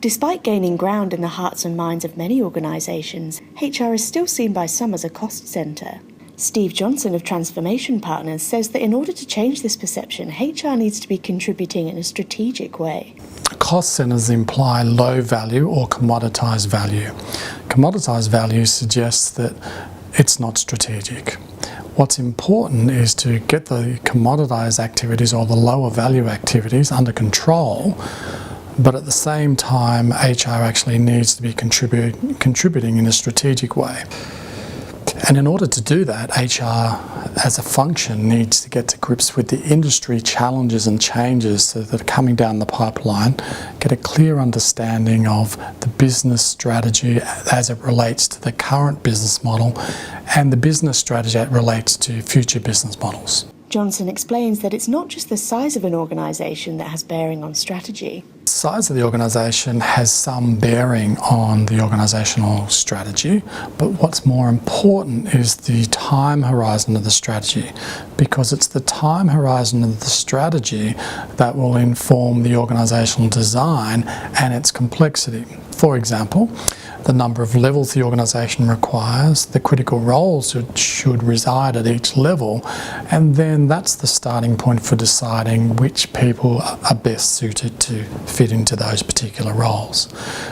Despite gaining ground in the hearts and minds of many organisations, HR is still seen by some as a cost centre. Steve Johnson of Transfirmation Partners says that in order to change this perception, HR needs to be contributing in a strategic way. Cost centres imply low value or commoditised value. Commoditised value suggests that it's not strategic. What's important is to get the commoditised activities or the lower value activities under control, but at the same time HR actually needs to be contributing in a strategic way. And in order to do that, HR as a function needs to get to grips with the industry challenges and changes that are coming down the pipeline, get a clear understanding of the business strategy as it relates to the current business model and the business strategy as it relates to future business models. Johnson explains that it's not just the size of an organisation that has bearing on strategy. The size of the organisation has some bearing on the organisational strategy, but what's more important is the time horizon of the strategy, because it's the time horizon of the strategy that will inform the organisational design and its complexity. For example, the number of levels the organisation requires, the critical roles that should reside at each level, and then that's the starting point for deciding which people are best suited to fit into those particular roles.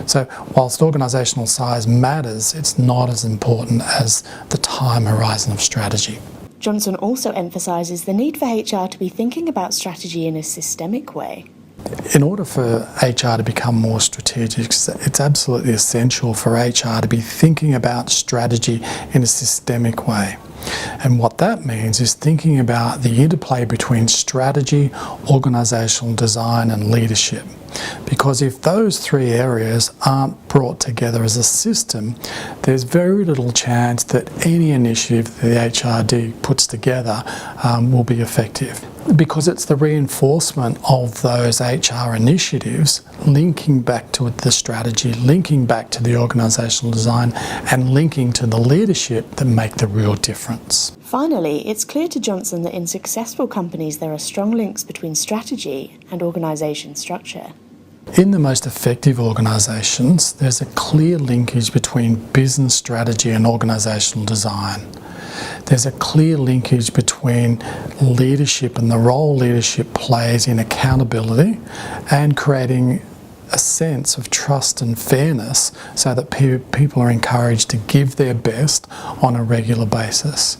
So whilst organisational size matters, it's not as important as the time horizon of strategy. Johnson also emphasises the need for HR to be thinking about strategy in a systemic way. In order for HR to become more strategic, it's absolutely essential for HR to be thinking about strategy in a systemic way. And what that means is thinking about the interplay between strategy, organisational design and leadership. Because if those three areas aren't brought together as a system, there's very little chance that any initiative that the HRD puts together will be effective. Because it's the reinforcement of those HR initiatives linking back to the strategy, linking back to the organisational design and linking to the leadership that make the real difference. Finally, it's clear to Johnson that in successful companies there are strong links between strategy and organisation structure. In the most effective organisations, there's a clear linkage between business strategy and organisational design. There's a clear linkage between leadership and the role leadership plays in accountability and creating a sense of trust and fairness so that people are encouraged to give their best on a regular basis.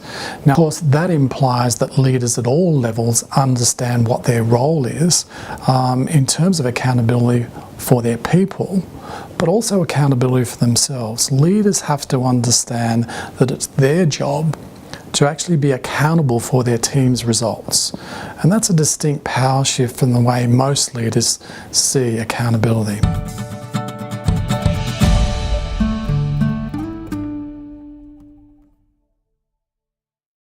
Now, of course, that implies that leaders at all levels understand what their role is in terms of accountability for their people, but also accountability for themselves. Leaders have to understand that it's their job to actually be accountable for their team's results. And that's a distinct power shift from the way most leaders see accountability.